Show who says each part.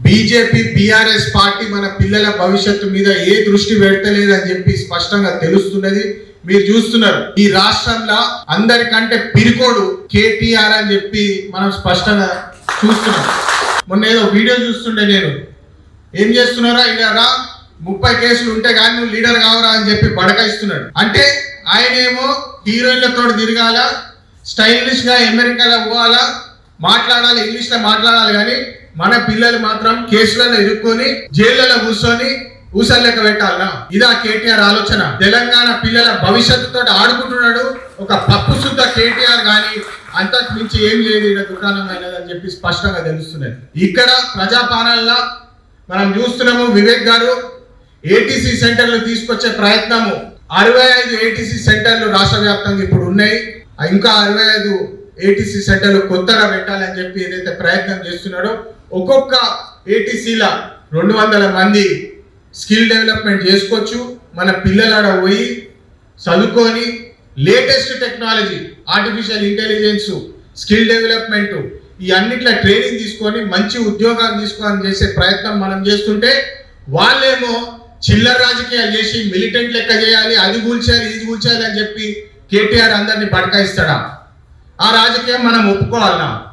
Speaker 1: BJP BRS party మన పిల్లల భవిష్యత్తు మీద ఏ దృష్టి పెడతలేదని చెప్పి స్పష్టంగా తెలుస్తున్నది. మీరు చూస్తున్నారు ఈ రాష్ట్రంలో అందరికంటే పిరికోడు కేటీఆర్ అని చెప్పి మనం స్పష్టంగా చూస్తున్నాం. మొన్న ఏదో వీడియో చూస్తుండే నేను, ఏం చేస్తున్నారా ఇలా 30 కేసులు ఉంటే కానీ నువ్వు లీడర్ కావరా అని చెప్పి బడకాయిస్తున్నాడు. అంటే ఆయనేమో హీరోయిన్లతో తిరగాల, స్టైలిష్ గా అమెరికాలో పోవాలా, మాట్లాడాలి, ఇంగ్లీష్ లో మాట్లాడాలి, కానీ మన పిల్లలు మాత్రం కేసులలో ఇరుక్కొని జైళ్లలో కూర్చొని ఊసల్లెక్క పెట్టాలనా? ఇదా కేటీఆర్ ఆలోచన? తెలంగాణ పిల్లల భవిష్యత్తుతో ఆడుకుంటున్నాడు ఒక పప్పు శుద్ధ కేటీఆర్, కానీ అంతకు మించి ఏం లేదు ఇక్కడ దుకాణం అయినదని చెప్పి స్పష్టంగా తెలుస్తున్నది. ఇక్కడ ప్రజాపాలనలో మనం చూస్తున్నాము, వివేక్ గారు ఏటీసీ సెంటర్లు తీసుకొచ్చే ప్రయత్నము, 65 ఏటీసీ సెంటర్లు రాష్ట్ర వ్యాప్తంగా ఇప్పుడు ఉన్నాయి. ఇంకా 65 ఏటీసీ సెంటర్లు కొత్తగా పెట్టాలని చెప్పి ఏదైతే ప్రయత్నం చేస్తున్నాడో, ఒక్కొక్క ఏటీసీల 200 మంది స్కిల్ డెవలప్మెంట్ చేసుకోవచ్చు. మన పిల్లలాడ పోయి చదువుకొని latest technology, artificial intelligence, skill development, ఈ అన్నిట్ల ట్రైనింగ్ తీసుకొని మంచి ఉద్యోగాలు తీసుకోవాలని చేసే ప్రయత్నం మనం చేస్తుంటే, వాళ్ళేమో చిల్లర రాజకీయాలు చేసి మిలిటెంట్ లెక్క చేయాలి, అది కూల్చాలి, ఇది కూల్చాలి అని చెప్పి కేటీఆర్ అందరినీ బడకాయిస్తాడా? ఆ రాజకీయం మనం ఒప్పుకోవాలన్నా?